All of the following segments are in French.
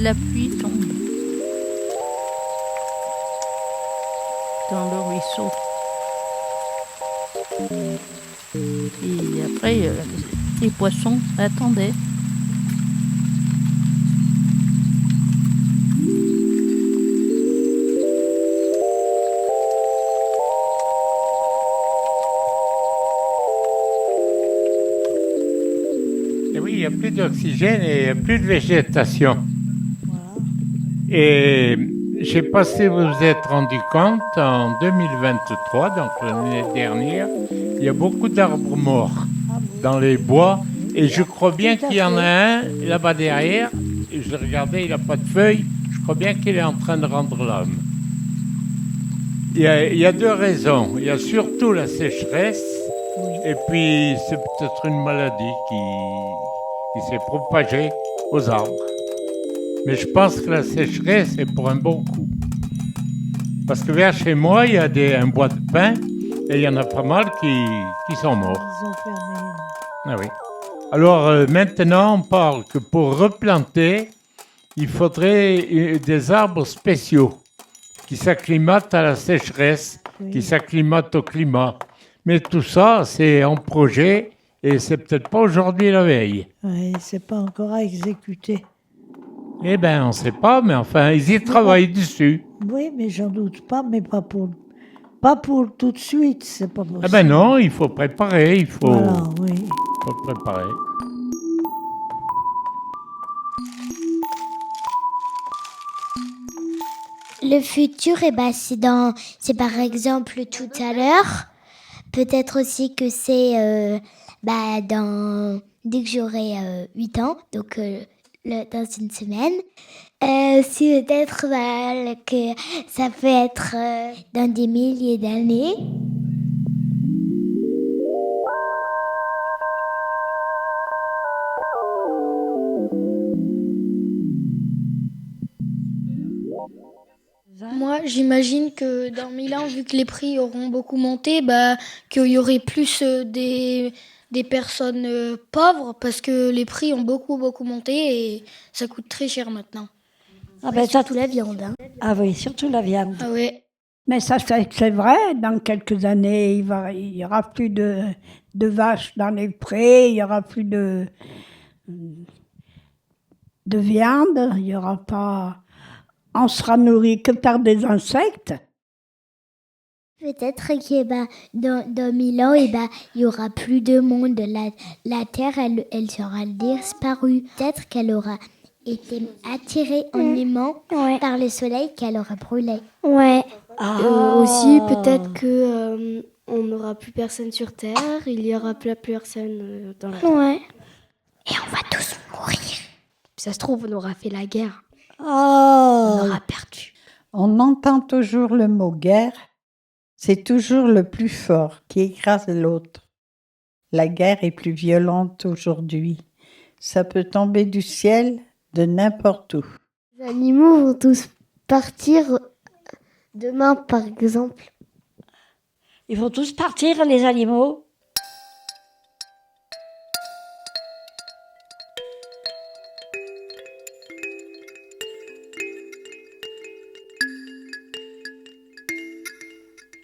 la pluie tombe dans le ruisseau. Et après, les poissons attendaient. Et oui, il n'y a plus d'oxygène et il n'y a plus de végétation. Voilà. Et je ne sais pas si vous vous êtes rendu compte, en 2023, donc l'année dernière, il y a beaucoup d'arbres morts dans les bois. Et je crois bien qu'il y en a un là-bas derrière. Et je regardais, il n'a pas de feuilles. Je crois bien qu'il est en train de rendre l'âme. Il y a deux raisons. Il y a surtout la sécheresse. Oui. Et puis, c'est peut-être une maladie qui s'est propagée aux arbres. Mais je pense que la sécheresse est pour un bon coup. Parce que vers chez moi, il y a un bois de pin et il y en a pas mal qui sont morts. Ils ont fermé. Ah oui. Alors maintenant, on parle que pour replanter, il faudrait des arbres spéciaux qui s'acclimatent à la sécheresse, Oui. qui s'acclimatent au climat. Mais tout ça, c'est en projet et c'est peut-être pas aujourd'hui la veille. Oui, c'est pas encore à exécuter. Eh bien, on ne sait pas, mais enfin, ils y travaillent dessus. Oui, mais j'en doute pas, mais pas pour tout de suite, c'est pas possible. Ah ben non, il faut préparer, il faut Voilà, oui. préparer. Le futur, c'est par exemple tout à l'heure. Peut-être aussi que c'est dès que j'aurai 8 ans, donc dans une semaine. Si peut-être que ça peut être dans des milliers d'années. Moi, j'imagine que dans 1000 ans, vu que les prix auront beaucoup monté, qu'il y aurait plus des personnes pauvres parce que les prix ont beaucoup monté et ça coûte très cher maintenant. Ah ben ça, Surtout la viande. Hein. ah oui, surtout la viande. Ah ouais. Mais ça, c'est vrai, dans quelques années, il y aura plus de vaches dans les prés, il y aura plus de viande, il y aura pas... On sera nourri que par des insectes. Peut-être que dans 1000 ans, il y aura plus de monde. La Terre, elle sera disparue. Peut-être qu'elle aura été attirée en aimant par le soleil qu'elle aura brûlé. Ouais. Aussi, peut-être que on n'aura plus personne sur Terre, il y aura plus personne dans la Terre. Ouais. Et on va tous mourir. Ça se trouve, on aura fait la guerre. Oh, On aura perdu. On entend toujours le mot guerre. C'est toujours le plus fort qui écrase l'autre. La guerre est plus violente aujourd'hui. Ça peut tomber du ciel de n'importe où. Les animaux vont tous partir demain, par exemple. ils vont tous partir, les animaux.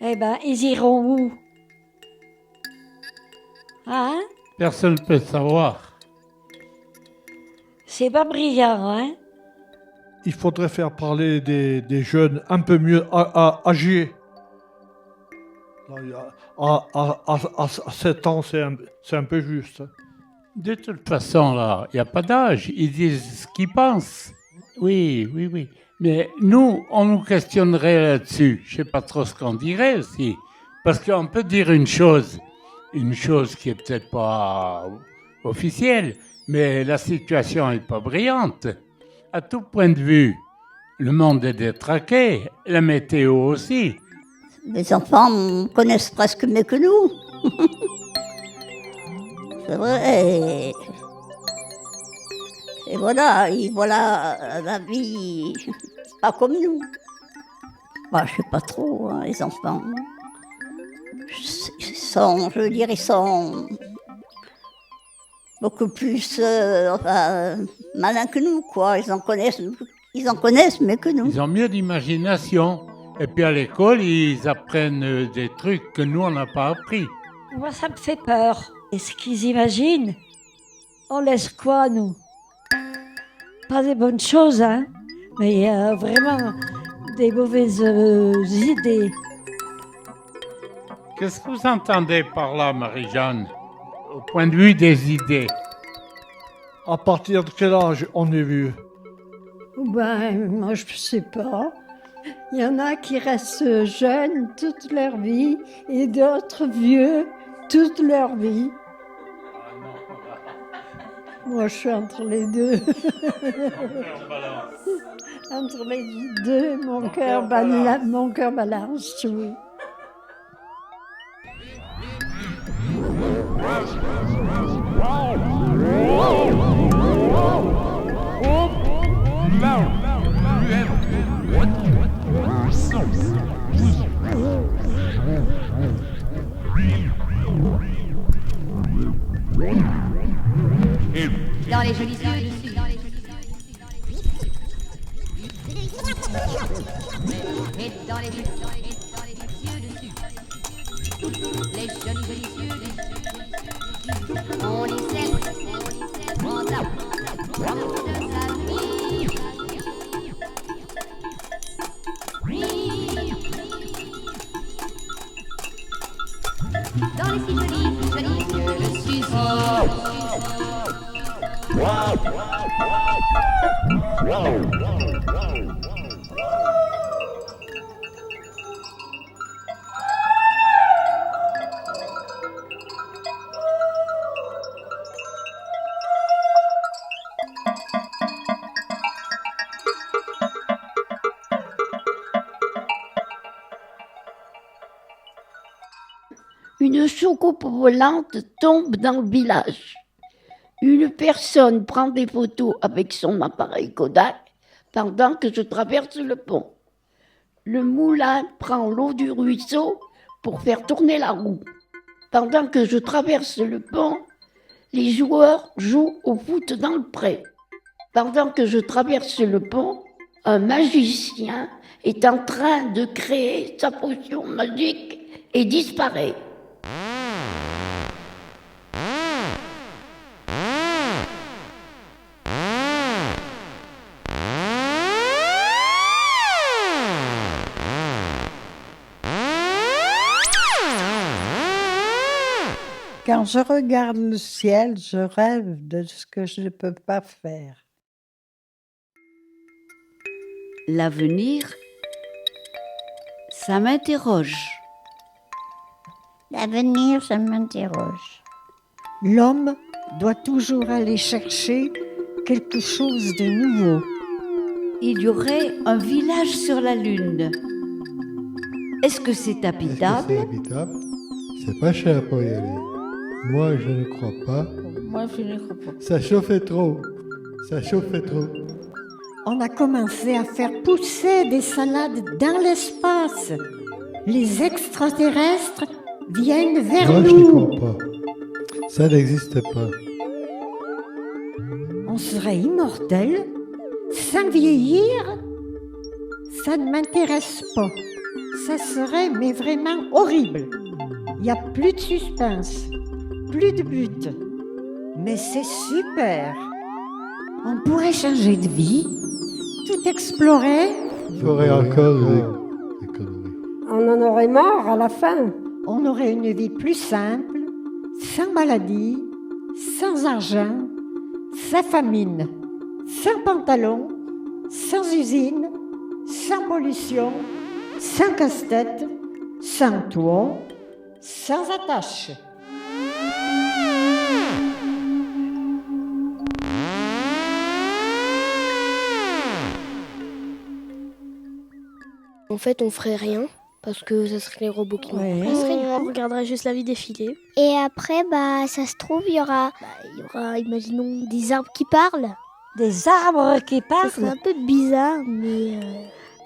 Eh ben, ils iront où? Hein? Personne ne peut savoir. C'est pas brillant, hein? Il faudrait faire parler des jeunes un peu mieux âgés. À 7 ans, c'est un peu juste. De toute façon, là, il n'y a pas d'âge. Ils disent ce qu'ils pensent. Oui. Mais nous, on nous questionnerait là-dessus. Je ne sais pas trop ce qu'on dirait aussi. Parce qu'on peut dire une chose qui est peut-être pas officielle, mais la situation n'est pas brillante. À tout point de vue, le monde est détraqué, la météo aussi. Les enfants connaissent presque mieux que nous. C'est vrai. Et voilà, ils voient la vie pas comme nous. Moi, je sais pas trop, hein, les enfants. Ils sont beaucoup plus malins que nous, quoi. Ils en connaissent mieux que nous. Ils ont mieux d'imagination. Et puis à l'école, ils apprennent des trucs que nous, on n'a pas appris. Moi, ça me fait peur. Et ce qu'ils imaginent, on laisse quoi, nous? Pas des bonnes choses, hein, mais vraiment des mauvaises idées. Qu'est-ce que vous entendez par là, Marie-Jeanne, au point de vue des idées? À partir de quel âge on est vieux? Ben, moi, je sais pas. Il y en a qui restent jeunes toute leur vie et d'autres vieux toute leur vie. Moi, je suis entre les deux. Entre les deux, mon cœur balance, oui. Dans les jolis yeux dessus. Et dans les yeux dessus. Les jolis yeux dessus. On y sait, on tape, de sa vie. Dans les si jolis yeux dessus. Une soucoupe volante tombe dans le village. Une personne prend des photos avec son appareil Kodak pendant que je traverse le pont. Le moulin prend l'eau du ruisseau pour faire tourner la roue. Pendant que je traverse le pont, les joueurs jouent au foot dans le pré. Pendant que je traverse le pont, un magicien est en train de créer sa potion magique et disparaît. Quand je regarde le ciel, je rêve de ce que je ne peux pas faire. L'avenir, ça m'interroge. L'avenir, ça m'interroge. L'homme doit toujours aller chercher quelque chose de nouveau. Il y aurait un village sur la Lune. Est-ce que c'est habitable? Est-ce que c'est habitable? C'est pas cher pour y aller. Moi, je ne crois pas. Moi, je ne crois pas. Ça chauffait trop. Ça chauffait trop. On a commencé à faire pousser des salades dans l'espace. Les extraterrestres viennent vers Moi, nous. je n'y crois pas. Ça n'existe pas. On serait immortel sans vieillir. Ça ne m'intéresse pas. Ça serait mais vraiment horrible. Il n'y a plus de suspense, plus de but. Mais c'est super. On pourrait changer de vie, tout explorer. Il faudrait encore des conneries. On en aurait marre à la fin. On aurait une vie plus simple, sans maladie, sans argent, sans famine, sans pantalon, sans usine, sans pollution, sans casse-tête, sans toit, sans attache. En fait, on ferait rien parce que ça serait les robots qui nous remplaceraient. On regarderait juste la vie défiler. Et après, ça se trouve, il y aura, imaginons, des arbres qui parlent. Des arbres qui Ça serait parlent. un peu bizarre, mais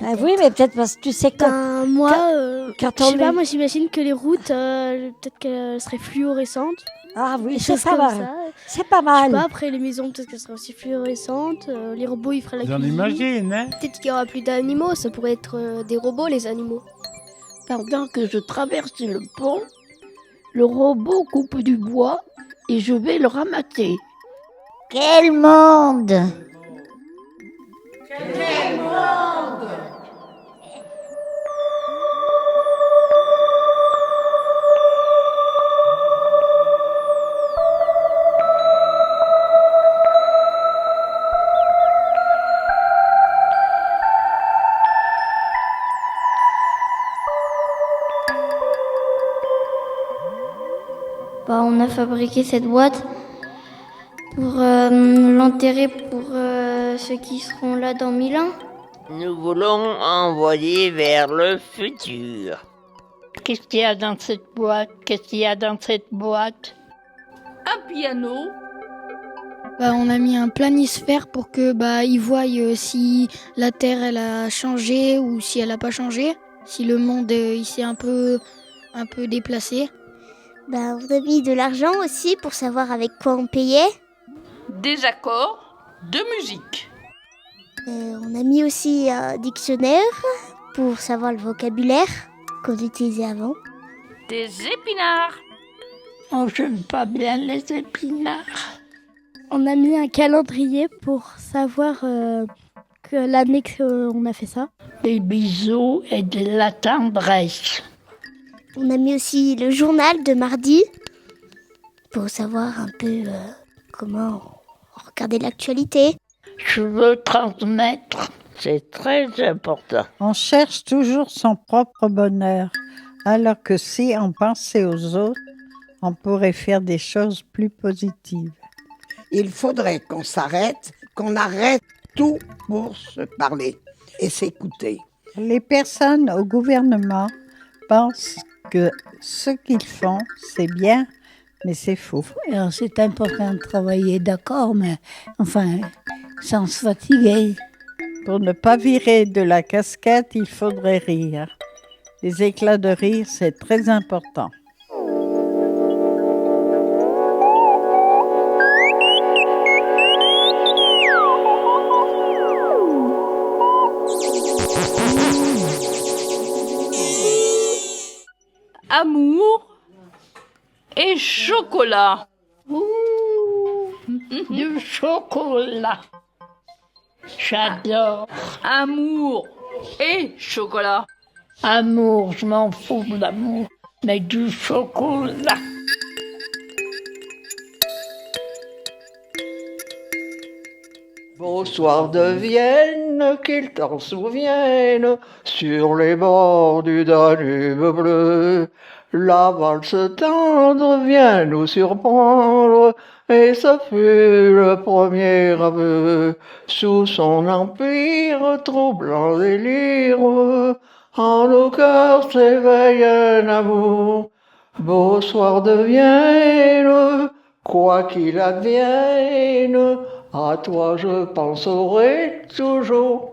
Ah oui, mais peut-être parce que tu sais quand. Je sais pas, moi j'imagine que les routes, peut-être qu'elles seraient fluorescentes. Ah oui, Des c'est choses pas comme mal. ça. C'est pas Je mal. sais pas, après les maisons, peut-être qu'elles seraient aussi fluorescentes. Les robots, ils feraient la J'en cuisine. imagine, hein. Peut-être qu'il y aura plus d'animaux, ça pourrait être des robots, les animaux. Pendant que je traverse le pont, le robot coupe du bois et je vais le ramasser. Quel monde! Quel monde! On a fabriqué cette boîte pour l'enterrer pour ceux qui seront là dans 1000 ans. Nous voulons envoyer vers le futur. Qu'est-ce qu'il y a dans cette boîte? Qu'est-ce qu'il y a dans cette boîte? Un piano. On a mis un planisphère pour que ils voient si la Terre elle a changé ou si elle a pas changé, si le monde il s'est un peu déplacé. On a mis de l'argent aussi pour savoir avec quoi on payait. Des accords de musique. On a mis aussi un dictionnaire pour savoir le vocabulaire qu'on utilisait avant. Des épinards. Oh, j'aime pas bien les épinards. On a mis un calendrier pour savoir que l'année qu'on a fait ça. Des bisous et de la tendresse. On a mis aussi le journal de mardi pour savoir un peu comment regarder l'actualité. Je veux transmettre. C'est très important. On cherche toujours son propre bonheur, alors que si on pensait aux autres, on pourrait faire des choses plus positives. Il faudrait qu'on s'arrête, qu'on arrête tout pour se parler et s'écouter. Les personnes au gouvernement pensent que ce qu'ils font, c'est bien, mais c'est faux. Alors, c'est important de travailler, d'accord, mais enfin, sans se fatiguer. Pour ne pas virer de la casquette, il faudrait rire. Les éclats de rire, c'est très important. Amour et chocolat. Du chocolat. J'adore. Amour et chocolat. Amour, je m'en fous de l'amour, mais du chocolat. Beau soir de Vienne, qu'il t'en souvienne, sur les bords du Danube bleu, la valse tendre vient nous surprendre, et ce fut le premier aveu. Sous son empire, troublant délire, en nos cœurs s'éveille un amour. Beau soir de Vienne, quoi qu'il advienne, à toi je penserai toujours.